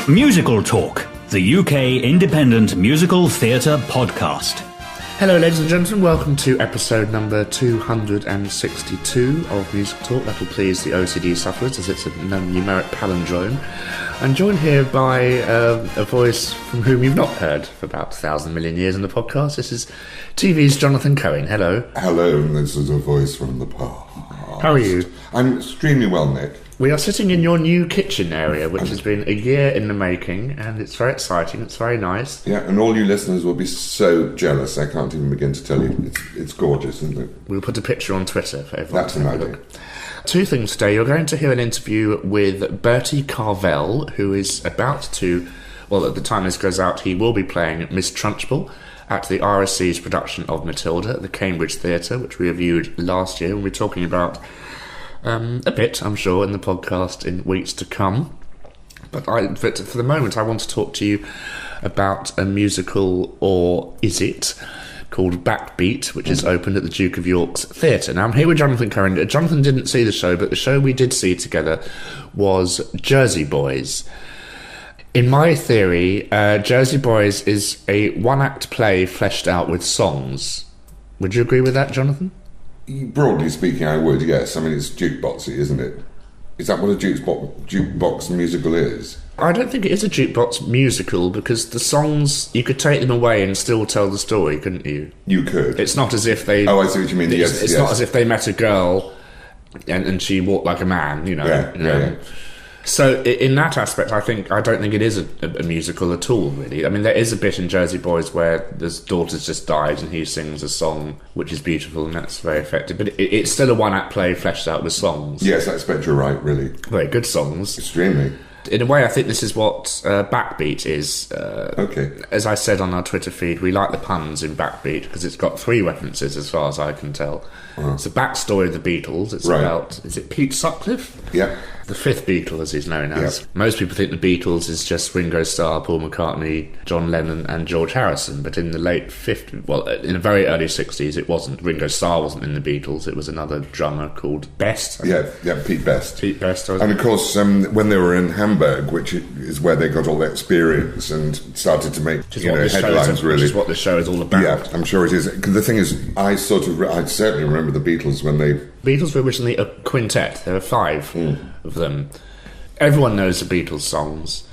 Musical Talk, the UK independent musical theatre podcast. Hello ladies and gentlemen, welcome to episode number 262 of Musical Talk. That will please the OCD sufferers as it's a numeric palindrome. I'm joined here by a voice from whom you've not heard for about 1,000 million years in the podcast. This is TV's Jonathan Cohen. Hello. Hello, and this is a voice from the past. How are you? I'm extremely well, Nick. We are sitting in your new kitchen area, which has been a year in the making, and it's very exciting, it's very nice. Yeah, and all you listeners will be so jealous, I can't even begin to tell you. It's gorgeous, isn't it? We'll put a picture on Twitter for everyone. That's an idea. Two things today. You're going to hear an interview with Bertie Carvel, who is about to, well, at the time this goes out, he will be playing Miss Trunchbull at the RSC's production of Matilda at the Cambridge Theatre, which we reviewed last year. We'll be talking about a bit, I'm sure, in the podcast in weeks to come. But for the moment, I want to talk to you about a musical, or is it, called Backbeat, which is opened at the Duke of York's Theatre. Now, I'm here with Jonathan Cohen. Jonathan didn't see the show, but the show we did see together was Jersey Boys. In my theory, Jersey Boys is a one-act play fleshed out with songs. Would you agree with that, Jonathan? Broadly speaking, I would, yes. I mean, it's jukeboxy, isn't it? Is that what a jukebox musical is? I don't think it is a jukebox musical, because the songs, you could take them away and still tell the story, couldn't you? You could. It's not as if they... Oh, I see what you mean, yes. It's not as if they met a girl and she walked like a man, you know. Yeah. So in that aspect, I don't think it is a musical at all, really. I mean, there is a bit in Jersey Boys where his daughter's just died and he sings a song which is beautiful, and that's very effective. But it's still a one-act play fleshed out with songs. Yes, I expect you're right, really. Very good songs. Extremely. In a way, I think this is what Backbeat is. Okay. As I said on our Twitter feed, we like the puns in Backbeat because it's got 3 references, as far as I can tell. It's a backstory of the Beatles. It's about, is it Pete Sutcliffe? Yeah. The 5th Beatle, as he's known as. Yep. Most people think the Beatles is just Ringo Starr, Paul McCartney, John Lennon and George Harrison, but in the late 50s, well, in the very early 60s, it wasn't. Ringo Starr wasn't in the Beatles, it was another drummer called Best. Pete Best. Pete Best. And of course, when they were in Hamburg, which is where they got all their experience and started to make headlines, really. Which is what the show is all about. Yeah, I'm sure it is. The thing is, I certainly remember the Beatles when they... Beatles were originally a quintet. There were 5 of them. Everyone knows the Beatles songs.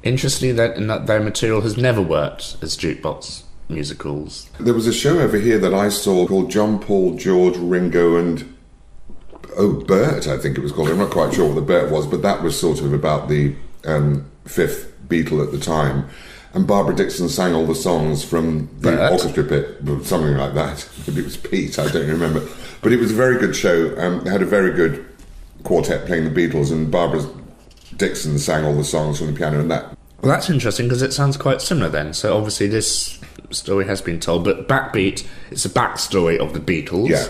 Interestingly, that their material has never worked as jukebox musicals. There was a show over here that I saw called John, Paul, George, Ringo and... Bert, I think it was called. I'm not quite sure what the Bert was, but that was sort of about the 5th Beatle at the time. And Barbara Dickson sang all the songs from the orchestra pit, something like that. Maybe it was Pete, I don't remember. But it was a very good show. They had a very good quartet playing the Beatles, and Barbara Dickson sang all the songs from the piano and that. Well, that's interesting, because it sounds quite similar then. So obviously this story has been told, but Backbeat, it's a backstory of the Beatles. Yeah.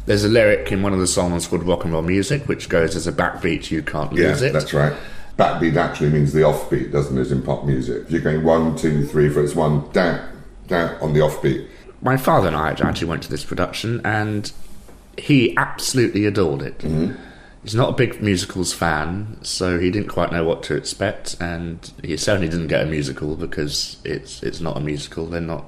There's a lyric in one of the songs called Rock and Roll Music, which goes, as a backbeat, you can't lose it. Yeah, that's right. Backbeat actually means the offbeat, doesn't it, in pop music? If you're going 1, 2, 3, 4, it's 1, down, on the offbeat. My father and I actually went to this production, and he absolutely adored it. Mm-hmm. He's not a big musicals fan, so he didn't quite know what to expect, and he certainly didn't get a musical, because it's not a musical. They're not...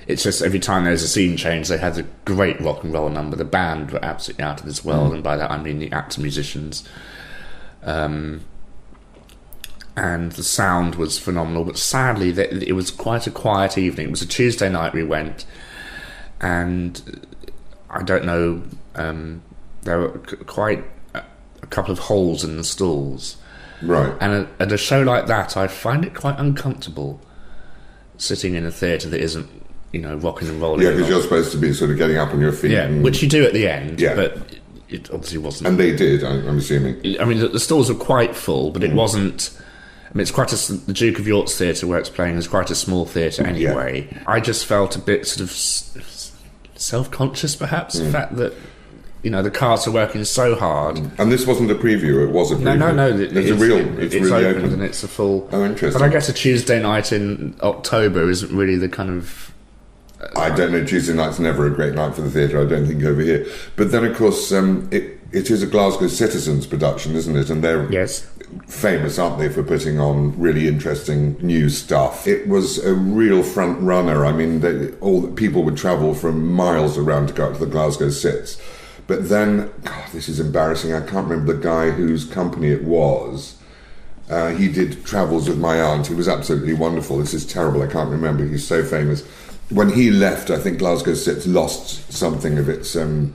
it's just every time there's a scene change, they had a great rock and roll number. The band were absolutely out of this world, and by that I mean the actor musicians. And the sound was phenomenal, but sadly it was quite a quiet evening. It was a Tuesday night we went, and I don't know, there were quite a couple of holes in the stalls, right? And at a show like that, I find it quite uncomfortable sitting in a theatre that isn't, rocking and rolling. Yeah, because you're supposed to be sort of getting up on your feet. Yeah, which you do at the end. Yeah, but it obviously wasn't. And they did, I'm assuming. I mean, the stalls were quite full, but it wasn't... I mean, it's quite the Duke of York's Theatre where it's playing is quite a small theatre anyway. Yeah. I just felt a bit sort of self-conscious, perhaps, the fact that, the cast are working so hard. And this wasn't a preview, it was a preview. No, it's really open. And it's a full... Oh, interesting. But I guess a Tuesday night in October isn't really the kind of I don't know. Tuesday night's never a great night for the theatre, I don't think, over here. But then, of course, it is a Glasgow Citizens production, isn't it? And they're famous, aren't they, for putting on really interesting new stuff. It was a real front runner. I mean, people would travel from miles around to go out to the Glasgow Cits. But then, God, this is embarrassing. I can't remember the guy whose company it was. He did Travels with My Aunt. He was absolutely wonderful. This is terrible. I can't remember. He's so famous. When he left, I think Glasgow Cits lost something of its sort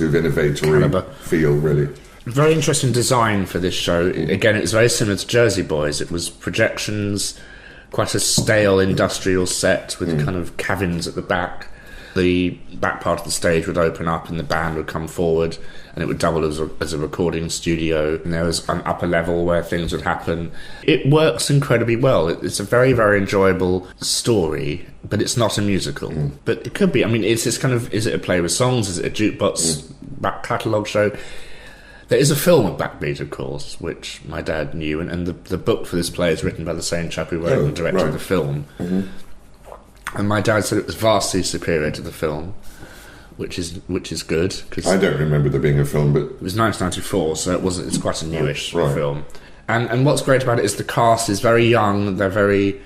of innovatory feel, really. Very interesting design for this show. Again, it was very similar to Jersey Boys. It was projections, quite a stale industrial set with kind of cabins at the back. The back part of the stage would open up and the band would come forward, and it would double as a recording studio, and there was an upper level where things would happen. It works incredibly well. It's a very, very enjoyable story, but it's not a musical. But it could be. I mean, it's this kind of, is it a play with songs? Is it a jukebox back catalogue show? There is a film of Backbeat, of course, which my dad knew, and the book for this play is written by the same chap who wrote and directed the film. And my dad said it was vastly superior to the film, which is good. Cause I don't remember there being a film, but it was 1994, so it's quite a newish film. And what's great about it is the cast is very young. They're very,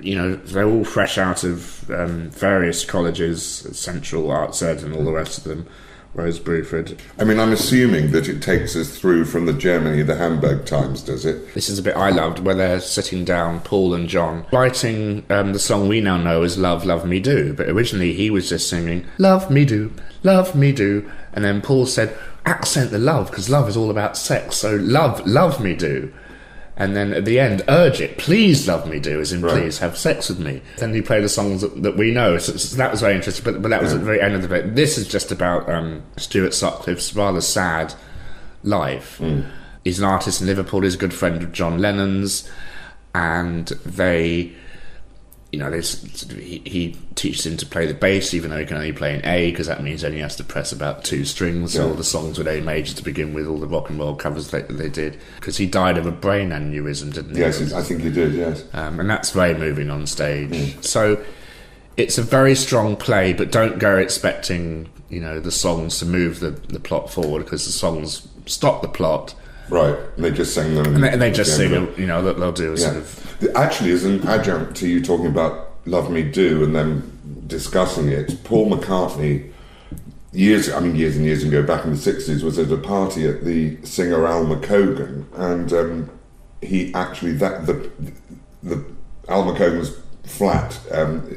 they're all fresh out of various colleges, Central, Arts Ed, and all the rest of them. Rose Bruford. I mean, I'm assuming that it takes us through from the Germany, the Hamburg times, does it? This is a bit I loved, where they're sitting down, Paul and John, writing the song we now know as Love, Love Me Do, but originally he was just singing, Love Me Do, Love Me Do, and then Paul said, accent the love, because love is all about sex, so love, love me do. And then at the end, urge it, please love me do, as in please have sex with me. Then he played the songs that we know, so that was very interesting, but that was at the very end of the play. This is just about Stuart Sutcliffe's rather sad life. He's an artist in Liverpool, he's a good friend of John Lennon's, and he teaches him to play the bass, even though he can only play in A, because that means he only has to press about 2 strings. All the songs with A major to begin with, all the rock and roll covers that they did, because he died of a brain aneurysm, didn't he? Yes, I think he did, yes. And that's very moving on stage. So it's a very strong play, but don't go expecting the songs to move the plot forward, because the songs stop the plot. Right, and they just sing them. And they just sing, they'll do a sort of... Actually, as an adjunct to you talking about Love Me Do and then discussing it, Paul McCartney, years and years ago, back in the 60s, was at a party at the singer Al McCogan, and he actually, the Al McCogan's flat,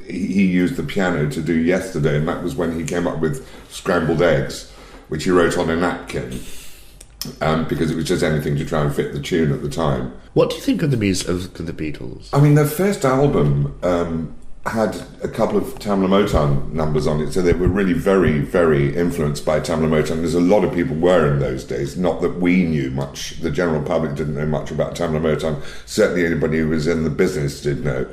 he used the piano to do Yesterday, and that was when he came up with Scrambled Eggs, which he wrote on a napkin. Because it was just anything to try and fit the tune at the time. What do you think of the music of the Beatles? I mean, their first album had a couple of Tamla Motown numbers on it, so they were really very, very influenced by Tamla Motown. There's a lot of people were in those days, not that we knew much. The general public didn't know much about Tamla Motown. Certainly anybody who was in the business did know.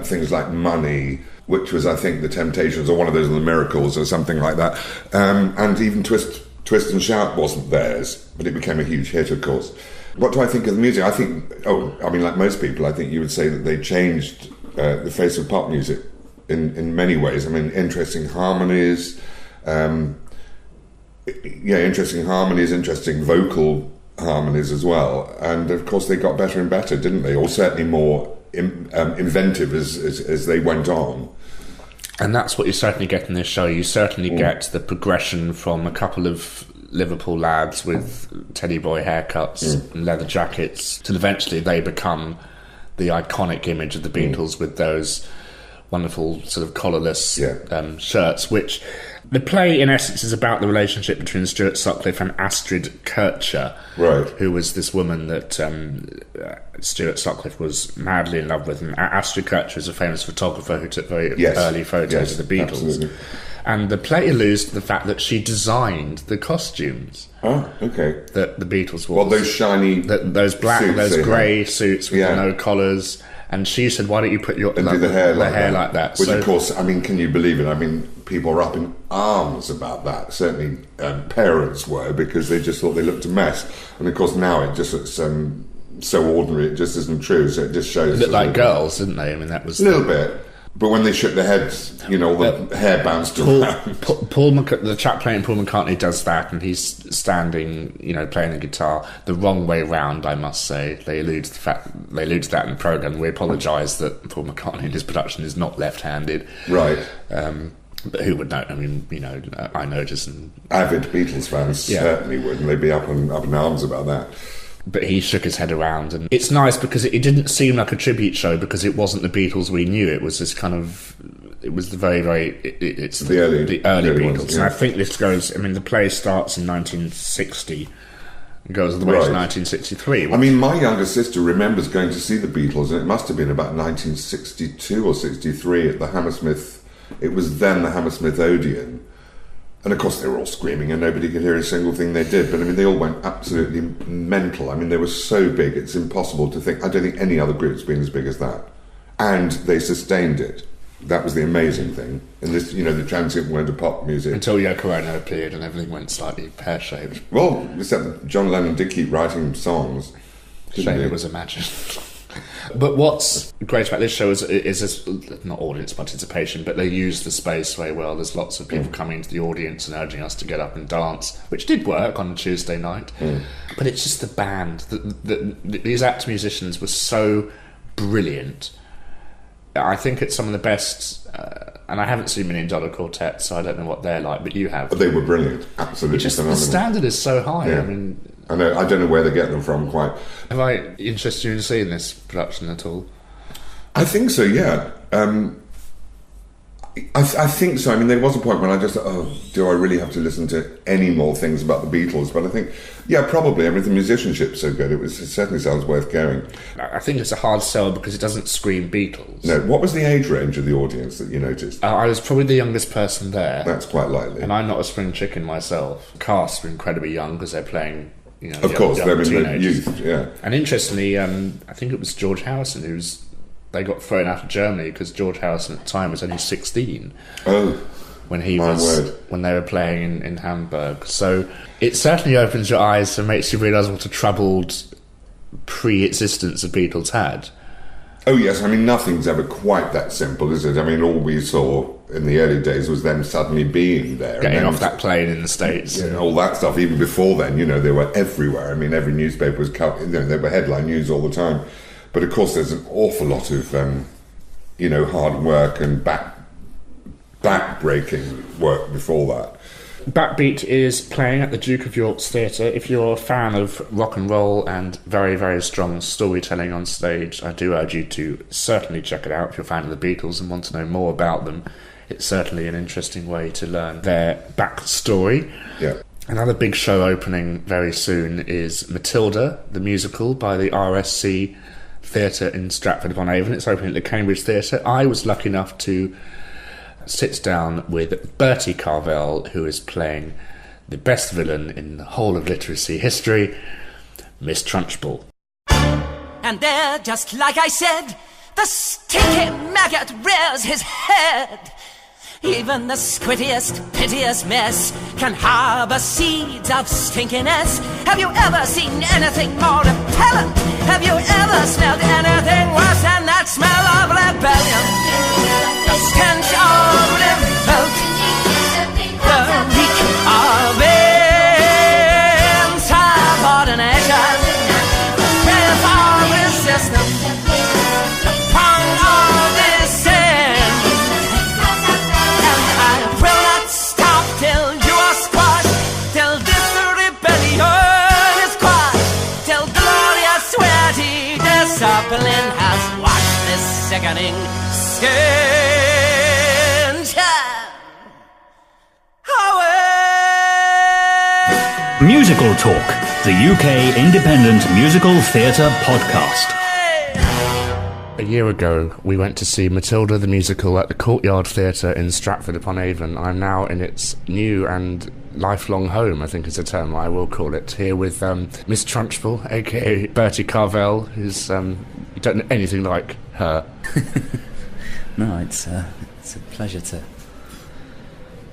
Things like Money, which was, I think, the Temptations, or one of those, the Miracles, or something like that. And even Twist and Shout wasn't theirs, but it became a huge hit, of course. What do I think of the music? I think, like most people, I think you would say that they changed the face of pop music in many ways. I mean, interesting harmonies, interesting vocal harmonies as well. And, of course, they got better and better, didn't they? Or certainly more inventive as they went on. And that's what you certainly get in this show. You certainly get the progression from a couple of Liverpool lads with teddy boy haircuts and leather jackets till eventually they become the iconic image of the Beatles with those wonderful sort of collarless shirts, which the play in essence is about the relationship between Stuart Sutcliffe and Astrid Kircher, who was this woman that Stuart Sutcliffe was madly in love with. And Astrid Kircher is a famous photographer who took very early photos of the Beatles. Absolutely. And the play alludes to the fact that she designed the costumes. Oh, okay. That the Beatles wore. Well, those shiny those black, those grey suits with no collars. And she said, why don't you put the hair like that? Which, of course, I mean, can you believe it? I mean, people are up in arms about that. Certainly parents were, because they just thought they looked a mess. And, of course, now it just looks so ordinary, it just isn't true. So it just shows... They looked like girls, didn't they? I mean, that was... A little bit. But when they shook their heads, you know, all the hair bounced around. The chap playing Paul McCartney does that, and he's standing, you know, playing the guitar the wrong way round, I must say. They allude to that in the programme. We apologise that Paul McCartney in his production is not left-handed. Right. But who would know? I mean, you know, I notice. And avid Beatles fans certainly would, and they'd be up in arms about that. But he shook his head around, and it's nice because it didn't seem like a tribute show because it wasn't the Beatles we knew. It was this kind of, it was the very, very, it's the early Beatles. Ones, yeah. And I think this goes, I mean, the play starts in 1960 and goes all the way to 1963. I mean, my younger sister remembers going to see the Beatles, and it must have been about 1962 or 63 at the Hammersmith, it was then the Hammersmith Odeon. And of course they were all screaming and nobody could hear a single thing they did. But I mean, they all went absolutely mental. I mean, they were so big, it's impossible to think. I don't think any other group's been as big as that. And they sustained it. That was the amazing thing. And this, you know, the transient went to pop music. Until Yoko Ono appeared and everything went slightly pear-shaped. Well, except that John Lennon did keep writing songs. Shame it was imagined. But what's great about this show is not audience participation, but they use the space very well. There's lots of people coming into the audience and urging us to get up and dance, which did work on a Tuesday night. But it's just the band. These act musicians were so brilliant. I think it's some of the best, and I haven't seen Million Dollar Quartet, so I don't know what they're like, but you have. But they were brilliant, absolutely. Just the standard is so high. Yeah. I mean, I don't know where they get them from quite. Have I interested you in seeing this production at all? I think so, yeah. I think so. I mean, there was a point when I just thought, oh, do I really have to listen to any more things about the Beatles? But I think, yeah, probably. I mean, the musicianship's so good, it certainly sounds worth going. I think it's a hard sell because it doesn't scream Beatles. No, what was the age range of the audience that you noticed? I was probably the youngest person there. That's quite likely. And I'm not a spring chicken myself. The cast were incredibly young because they're playing, you know, of course, they're in the youth, yeah. And interestingly, I think it was George Harrison they got thrown out of Germany because George Harrison at the time was only 16. Oh, when they were playing in Hamburg. So it certainly opens your eyes and makes you realise what a troubled pre-existence the Beatles had. Oh yes, I mean, nothing's ever quite that simple, is it? I mean, all we saw in the early days was them suddenly being there. Getting off that plane in the States. And all that stuff. Even before then, you know, they were everywhere. I mean, every newspaper was you know, they were headline news all the time. But of course, there's an awful lot of, you know, hard work and back-breaking work before that. Backbeat is playing at the Duke of York's Theatre. If you're a fan of rock and roll and very, very strong storytelling on stage, I do urge you to certainly check it out. If you're a fan of the Beatles and want to know more about them, it's certainly an interesting way to learn their backstory. Yeah. Another big show opening very soon is Matilda, the musical, by the RSC Theatre in Stratford-upon-Avon. It's opening at the Cambridge Theatre. I was lucky enough to sit down with Bertie Carvel, who is playing the best villain in the whole of literacy history, Miss Trunchbull. And there, just like I said, the stinky maggot rears his head. Even the squittiest, piteous mess can harbour seeds of stinkiness. Have you ever seen anything more repellent? Have you ever smelled anything worse than that smell of rebellion? The stench of revolt, the reek of insubordination, the breath of resistance, the pang of dissent. And I will not stop till you are squashed, till this rebellion is quashed, till glorious sweaty discipline has washed this sickening stench away. Musical Talk, the UK independent musical theatre podcast. A year ago, we went to see Matilda the musical at the Courtyard Theatre in Stratford-upon-Avon. I'm now in its new and lifelong home, I think is the term I will call it, here with Miss Trunchbull, a.k.a. Bertie Carvel, who's you don't know anything like her. No, it's a pleasure to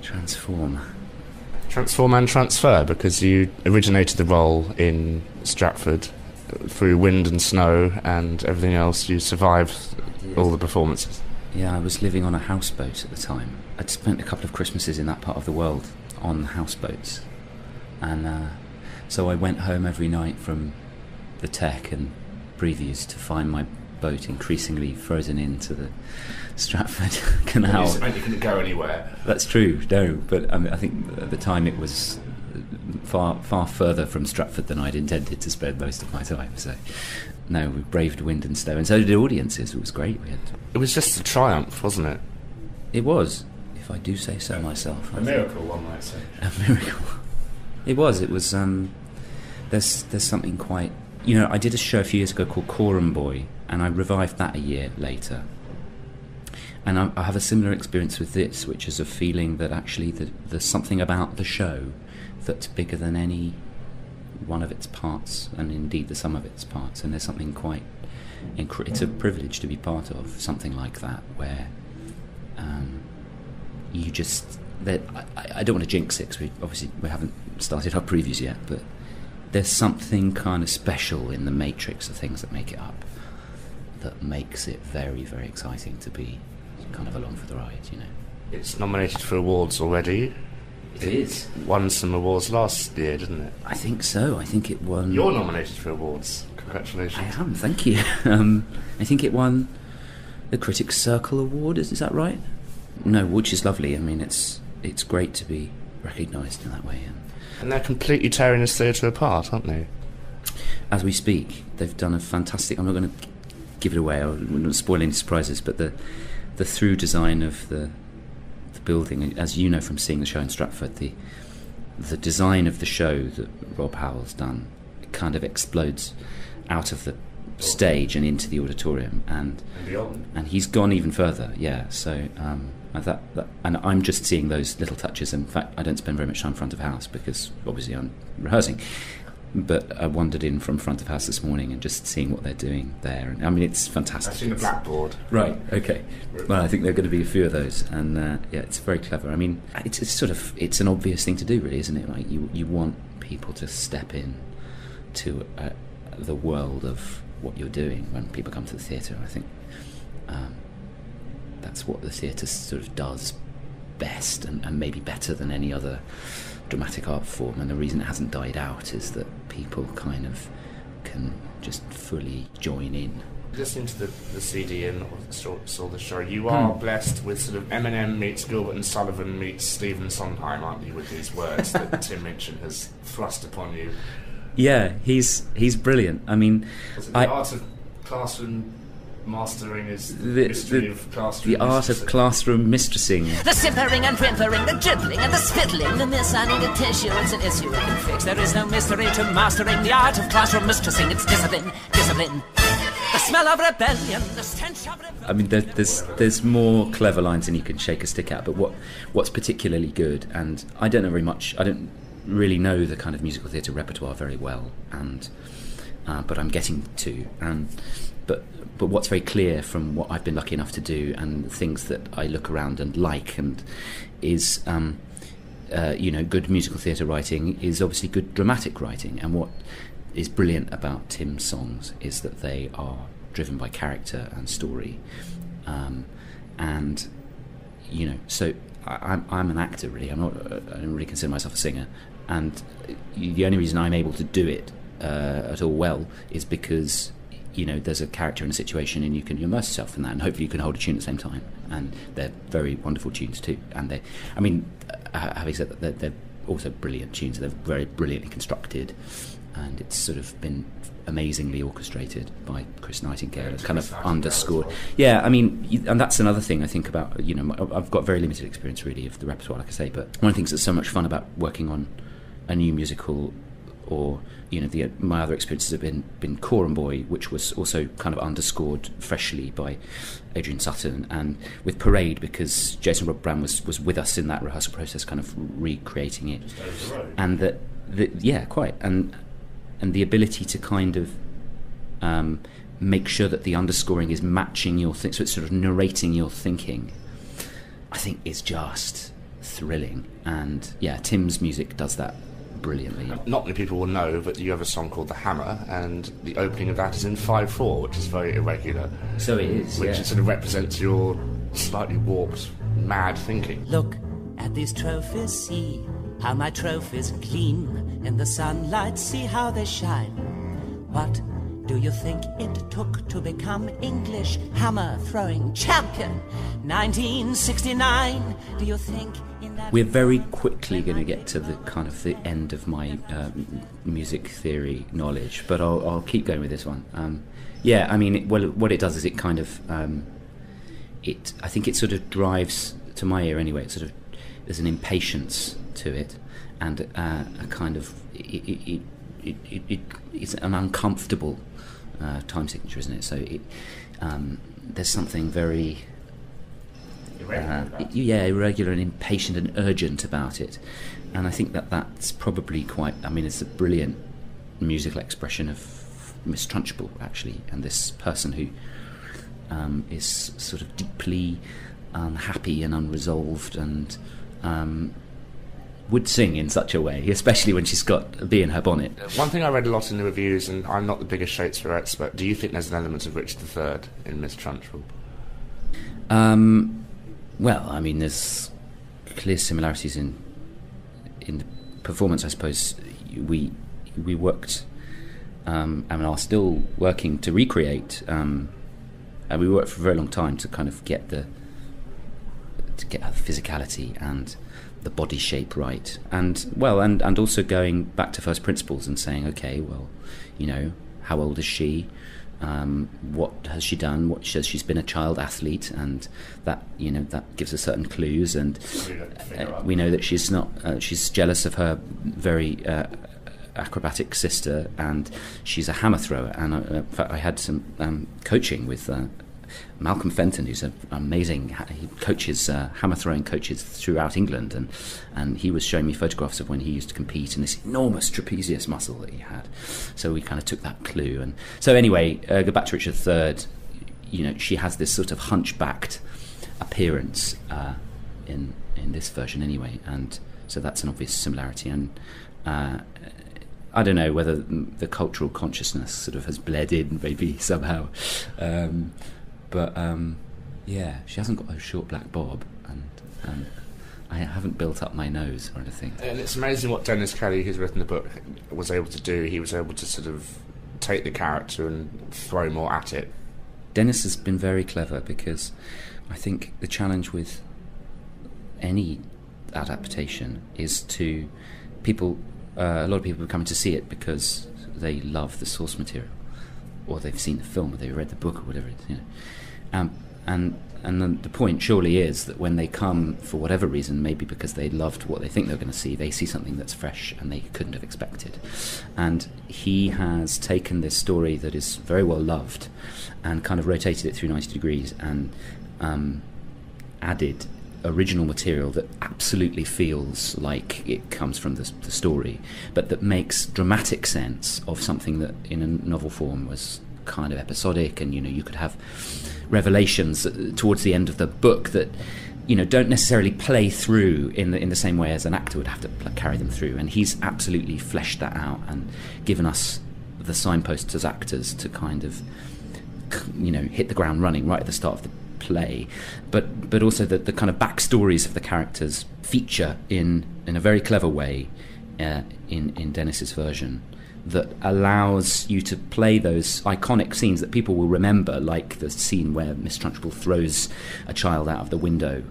transform. Transform and transfer, because you originated the role in Stratford through wind and snow and everything else. You survived all the performances. Yeah, I was living on a houseboat at the time. I'd spent a couple of Christmases in that part of the world on houseboats. And so I went home every night from the tech and previews to find my boat increasingly frozen into the Stratford Canal. You meant you couldn't go anywhere. That's true, no, but I think at the time it was far further from Stratford than I'd intended to spend most of my time. So, no, we braved wind and snow, and so did audiences. It was great. It was just a triumph, wasn't it? It was, if I do say so myself. A miracle, one might say. A miracle. It was. There's something quite... You know, I did a show a few years ago called Coram Boy, and I revived that a year later. And I have a similar experience with this, which is a feeling that actually there's something about the show that's bigger than any one of its parts, and indeed the sum of its parts. And there's something quite... it's a privilege to be part of something like that, where you just... I don't want to jinx it, because we haven't started our previews yet, but there's something kind of special in the matrix of things that make it up that makes it very, very exciting to be kind of along for the ride, you know. It's nominated for awards already. It is. Won some awards last year, didn't it? I think so. I think it won... You're nominated for awards. Congratulations. I am, thank you. I think it won the Critics' Circle Award, is that right? No, which is lovely. I mean, it's great to be recognised in that way. And they're completely tearing this theatre apart, aren't they? As we speak, they've done a fantastic... I'm not going to give it away, I wouldn't spoil any surprises, but the through design of the building, as you know from seeing the show in Stratford, the design of the show that Rob Howell's done, it kind of explodes out of the stage and into the auditorium, and beyond. And he's gone even further. Yeah, so and I'm just seeing those little touches. In fact, I don't spend very much time front of house because obviously I'm rehearsing. But I wandered in from front of house this morning and just seeing what they're doing there. And I mean, it's fantastic. I've seen the blackboard. Right. Okay. Well, I think there are going to be a few of those, and yeah, it's very clever. I mean, it's an obvious thing to do, really, isn't it? Like you want people to step in to the world of what you're doing when people come to the theatre. I think that's what the theatre sort of does best, and maybe better than any other dramatic art form. And the reason it hasn't died out is that people kind of can just fully join in. Listening to the CD and saw the show, you are blessed with sort of Eminem meets Gilbert and Sullivan meets Stephen Sondheim, aren't you, with these words that Tim Minchin has thrust upon you? Yeah, he's brilliant. I mean, the art of classroom mastering is the mystery of classroom. The art of classroom mistressing. The simpering and whimpering, the dribbling and the spittling, the missigning a tissue, it's an issue we can fix. There is no mystery to mastering the art of classroom mistressing. It's discipline. The smell of rebellion, the stench of rebellion. I mean, there's more clever lines than you can shake a stick at, but what's particularly good, and I don't know very much, I don't really know the kind of musical theatre repertoire very well, and but I'm getting to, but what's very clear from what I've been lucky enough to do and things that I look around and like, and is good musical theatre writing is obviously good dramatic writing. And what is brilliant about Tim's songs is that they are driven by character and story, and so I'm an actor, really. I don't really consider myself a singer, and the only reason I'm able to do it at all well is because there's a character in a situation and you can immerse yourself in that, and hopefully you can hold a tune at the same time. And they're very wonderful tunes too. And having said that, they're also brilliant tunes. They're very brilliantly constructed, and it's sort of been amazingly orchestrated by Chris Nightingale. It's kind of underscored. Yeah, I mean, and that's another thing I think about. I've got very limited experience really of the repertoire, like I say. But one of the things that's so much fun about working on a new musical, or my other experiences have been Coram Boy, which was also kind of underscored freshly by Adrian Sutton, and with Parade, because Jason Rob Brown was with us in that rehearsal process, kind of recreating it. Just over the road. And quite, and the ability to kind of make sure that the underscoring is matching your so it's sort of narrating your thinking, I think is just thrilling. And yeah, Tim's music does that brilliantly. Not many people will know, but you have a song called The Hammer, and the opening of that is in 5/4, which is very irregular. So it is, which sort of represents your slightly warped, mad thinking. Look at these trophies, see how my trophies gleam in the sunlight, see how they shine. What do you think it took to become English hammer-throwing champion? 1969, do you think in that... We're very quickly going to get to the kind of the end of my music theory knowledge, but I'll keep going with this one. What it does is it kind of... I think it sort of drives, to my ear anyway, there's an impatience to it, and a kind of... It's an uncomfortable time signature, isn't it? So there's something very irregular and impatient and urgent about it, and I think that's probably quite... I mean, it's a brilliant musical expression of Miss Trunchbull, actually, and this person who is sort of deeply unhappy and unresolved, and would sing in such a way, especially when she's got a bee in her bonnet. One thing I read a lot in the reviews, and I'm not the biggest Shakespeare expert, do you think there's an element of Richard III in Miss Trunchbull? Well, I mean, there's clear similarities in the performance, I suppose. We worked and are still working to recreate, and we worked for a very long time to kind of get her physicality and the body shape right, and also going back to first principles and saying, okay, well, how old is she? What has she done? She's been a child athlete, and that that gives us certain clues. And we know that she's not. She's jealous of her very acrobatic sister, and she's a hammer thrower. And in fact, I had some coaching with Malcolm Fenton, who's an amazing... He coaches hammer throwing coaches throughout England, and he was showing me photographs of when he used to compete and this enormous trapezius muscle that he had. So we kind of took that clue. And so anyway, go back to Richard III. She has this sort of hunchbacked appearance in this version anyway, and so that's an obvious similarity. And I don't know whether the cultural consciousness sort of has bled in maybe somehow. But she hasn't got a short black bob, and I haven't built up my nose or anything. And it's amazing what Dennis Kelly, who's written the book, was able to do. He was able to sort of take the character and throw more at it. Dennis has been very clever, because I think the challenge with any adaptation is to people... a lot of people are coming to see it because they love the source material, or they've seen the film, or they've read the book, or whatever it is, and then the point surely is that when they come for whatever reason, maybe because they loved what they think they're going to see, they see something that's fresh and they couldn't have expected. And he has taken this story that is very well loved and kind of rotated it through 90 degrees and added original material that absolutely feels like it comes from the story, but that makes dramatic sense of something that in a novel form was kind of episodic. And you could have revelations towards the end of the book that don't necessarily play through in the same way as an actor would have to carry them through. And he's absolutely fleshed that out and given us the signposts as actors to kind of hit the ground running right at the start of the play, but also the kind of backstories of the characters feature in a very clever way in Dennis's version, that allows you to play those iconic scenes that people will remember, like the scene where Miss Trunchbull throws a child out of the window,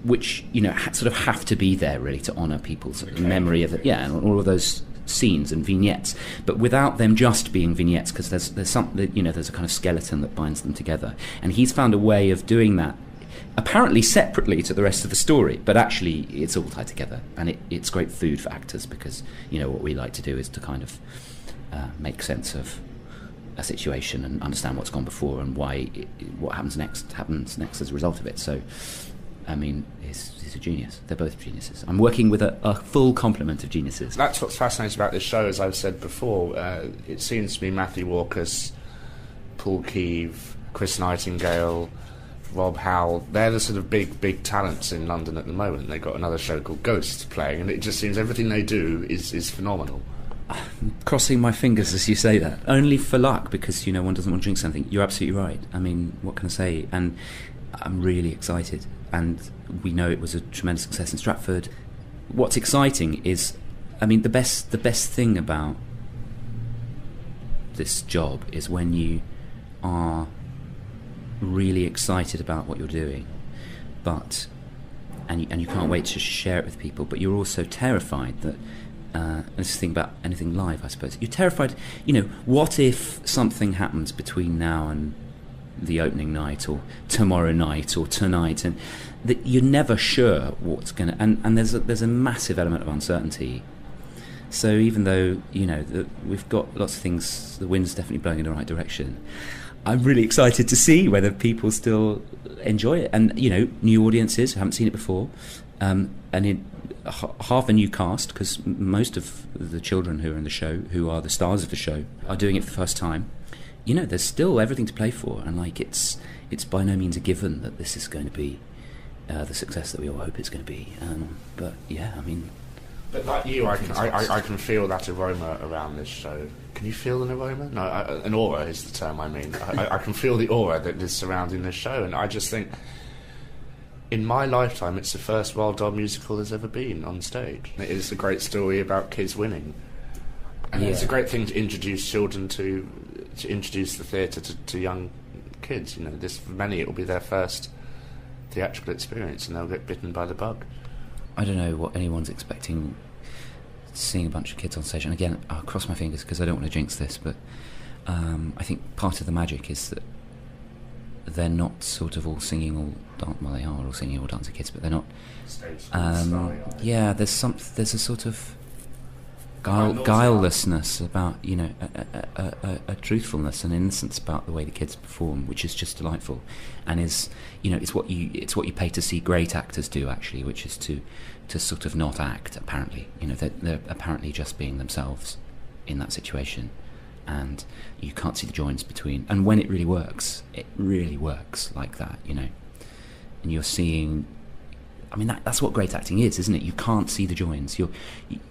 which sort of have to be there really to honour people's memory of it, and all of those scenes and vignettes, but without them just being vignettes, because there's there's a kind of skeleton that binds them together. And he's found a way of doing that apparently separately to the rest of the story, but actually it's all tied together, and it's great food for actors, because what we like to do is to kind of make sense of a situation and understand what's gone before and why what happens next as a result of it. So I mean, he's a genius. They're both geniuses. I'm working with a full complement of geniuses. That's what's fascinating about this show, as I've said before. It seems to be Matthew Walker's, Paul Keeve, Chris Nightingale, Rob Howell. They're the sort of big talents in London at the moment. They've got another show called Ghosts playing, and it just seems everything they do is phenomenal. Crossing my fingers as you say that. Only for luck, because one doesn't want to jinx something. You're absolutely right. I mean, what can I say? And I'm really excited, and we know it was a tremendous success in Stratford. What's exciting is, I mean, the best thing about this job is when you are really excited about what you're doing, but and you can't wait to share it with people, but you're also terrified that and this is the thing about anything live, I suppose, you're terrified, you know, what if something happens between now and the opening night, or tomorrow night, or tonight, and that you're never sure what's going to, and there's a massive element of uncertainty. So even though, you know, we've got lots of things, the wind's definitely blowing in the right direction, I'm really excited to see whether people still enjoy it. And, you know, new audiences who haven't seen it before, and in half a new cast, because most of the children who are in the show, who are the stars of the show, are doing it for the first time. You know, there's still everything to play for, and like it's by no means a given that this is going to be the success that we all hope it's going to be. But yeah, I mean... But like you, I can feel that aroma around this show. Can you feel an aroma? No, an aura is the term I mean. I can feel the aura that is surrounding this show, and I just think, in my lifetime, it's the first Roald Dahl musical there's ever been on stage. It is a great story about kids winning. And it's a great thing to introduce children to introduce the theatre to young kids. You know, for many it will be their first theatrical experience, and they'll get bitten by the bug. I don't know what anyone's expecting seeing a bunch of kids on stage. And again, I'll cross my fingers because I don't want to jinx this, but I think part of the magic is that they're not sort of all singing well, they are all singing all dancing kids, but they're not. Yeah, there's a sort of guilelessness about, you know, a truthfulness and innocence about the way the kids perform, which is just delightful, and is, you know, it's what you pay to see great actors do, actually, which is to sort of not act. Apparently, you know, they're apparently just being themselves in that situation, and you can't see the joins between. And when it really works like that, you know, and you're seeing. I mean, that's what great acting is, isn't it? You can't see the joins.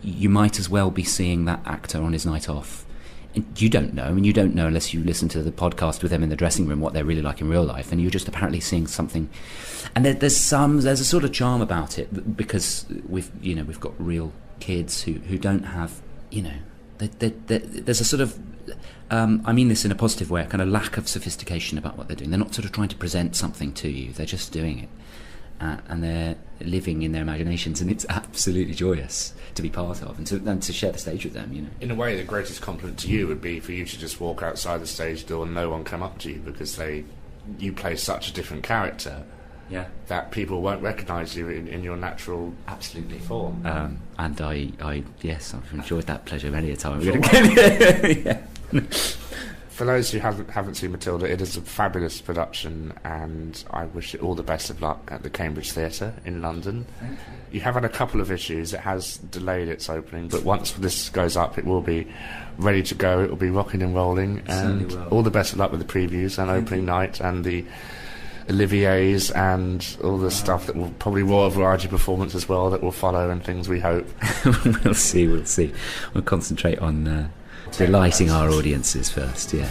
You might as well be seeing that actor on his night off. And you don't know. I mean, you don't know unless you listen to the podcast with them in the dressing room what they're really like in real life. And you're just apparently seeing something. And there's a sort of charm about it, because we've got real kids who don't have, you know, there's a sort of. I mean this in a positive way, a kind of lack of sophistication about what they're doing. They're not sort of trying to present something to you. They're just doing it. And they're living in their imaginations, and it's absolutely joyous to be part of, and to share the stage with them, you know. In a way, the greatest compliment to you would be for you to just walk outside the stage door and no one come up to you, because you play such a different character, that people won't recognise you in your natural absolutely form. And yes, I've enjoyed that pleasure many a time. For those who haven't seen Matilda, it is a fabulous production, and I wish it all the best of luck at the Cambridge Theatre in London. You have had a couple of issues. It has delayed its opening, but once this goes up, it will be ready to go. It will be rocking and rolling, and all the best of luck with the previews and opening night and the Olivier's and all the stuff that will probably Royal Variety performance as well that will follow, and things we hope. We'll see. We'll concentrate on delighting our audiences first, yeah.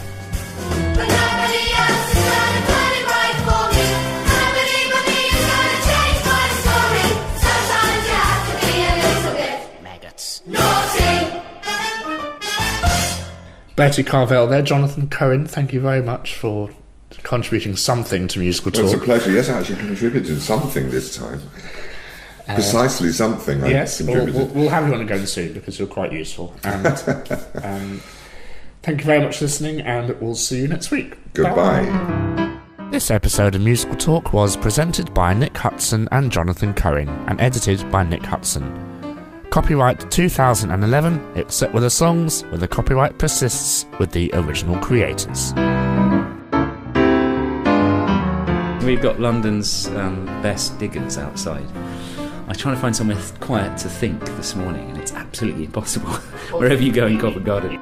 But nobody else is gonna turn it right for me. Nobody but me is gonna change my story. Sometimes you have to be a little bit Maggots. naughty. Bertie Carvel there, Jonathan Cohen, thank you very much for contributing something to Musical Talk. It's a pleasure. Yes, I actually contributed something this time. Precisely something. Yes, we'll have you on again soon, because you're quite useful. And thank you very much for listening, and we'll see you next week. Goodbye. Bye. This episode of Musical Talk was presented by Nick Hudson and Jonathan Cohen, and edited by Nick Hudson. Copyright 2011, except with the songs where the copyright persists with the original creators. We've got London's best diggers outside. I was trying to find somewhere quiet to think this morning, and it's absolutely impossible wherever you go in Covent Garden.